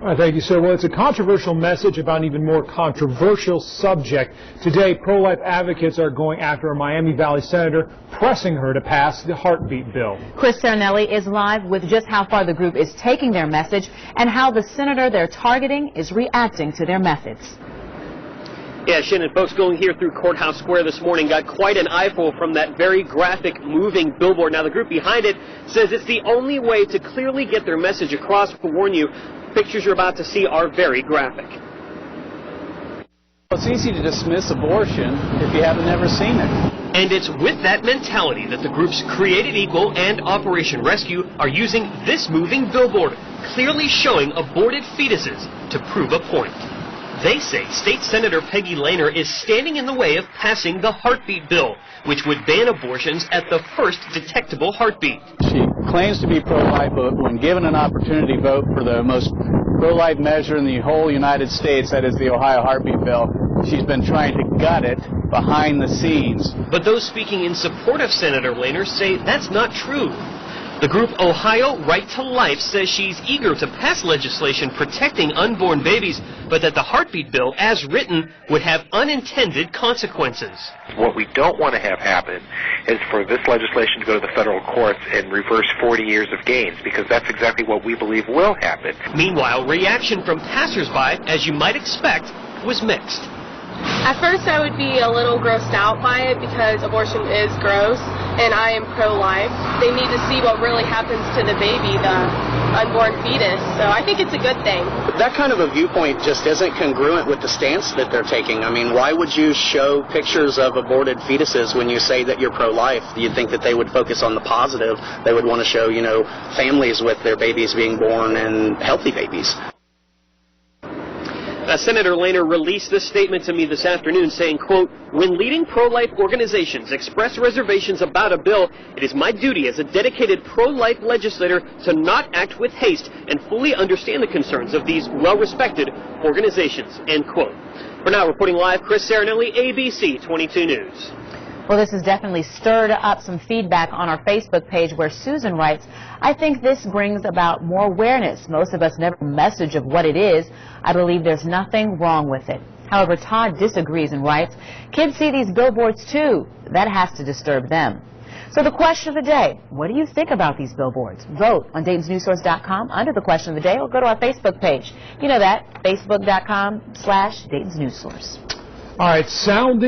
All right, thank you, sir. Well, it's a controversial message about an even more controversial subject. Today, pro-life advocates are going after a Miami Valley senator, pressing her to pass the heartbeat bill. Chris Cernelli is live with just how far the group is taking their message and how the senator they're targeting is reacting to their methods. Yeah, Shannon, folks going here through Courthouse Square this morning got quite an eyeful from that very graphic, moving billboard. Now, the group behind it says it's the only way to clearly get their message across. To warn you, pictures you're about to see are very graphic. It's easy to dismiss abortion if you haven't ever seen it. And it's with that mentality that the groups Created Equal and Operation Rescue are using this moving billboard, clearly showing aborted fetuses to prove a point. They say State Senator Peggy Lehner is standing in the way of passing the heartbeat bill, which would ban abortions at the first detectable heartbeat. She claims to be pro-life, but when given an opportunity to vote for the most pro-life measure in the whole United States, that is the Ohio heartbeat bill, she's been trying to gut it behind the scenes. But those speaking in support of Senator Lehner say that's not true. The group Ohio Right to Life says she's eager to pass legislation protecting unborn babies, but that the heartbeat bill, as written, would have unintended consequences. What we don't want to have happen is for this legislation to go to the federal courts and reverse 40 years of gains, because that's exactly what we believe will happen. Meanwhile, reaction from passersby, as you might expect, was mixed. At first I would be a little grossed out by it because abortion is gross and I am pro-life. They need to see what really happens to the baby, the unborn fetus, so I think it's a good thing. That kind of a viewpoint just isn't congruent with the stance that they're taking. I mean, why would you show pictures of aborted fetuses when you say that you're pro-life? You'd think that they would focus on the positive. They would want to show, families with their babies being born and healthy babies. Senator Lehner released this statement to me this afternoon saying, quote, "When leading pro-life organizations express reservations about a bill, it is my duty as a dedicated pro-life legislator to not act with haste and fully understand the concerns of these well-respected organizations," end quote. For now, reporting live, Chris Cernelli, ABC 22 News. Well, this has definitely stirred up some feedback on our Facebook page where Susan writes, "I think this brings about more awareness. Most of us never message of what it is. I believe there's nothing wrong with it." However, Todd disagrees and writes, "Kids see these billboards too. That has to disturb them." So the question of the day, what do you think about these billboards? Vote on Dayton'sNewsSource.com under the question of the day or go to our Facebook page. You know that, Facebook.com/Dayton'sNewsSource. All right, sounding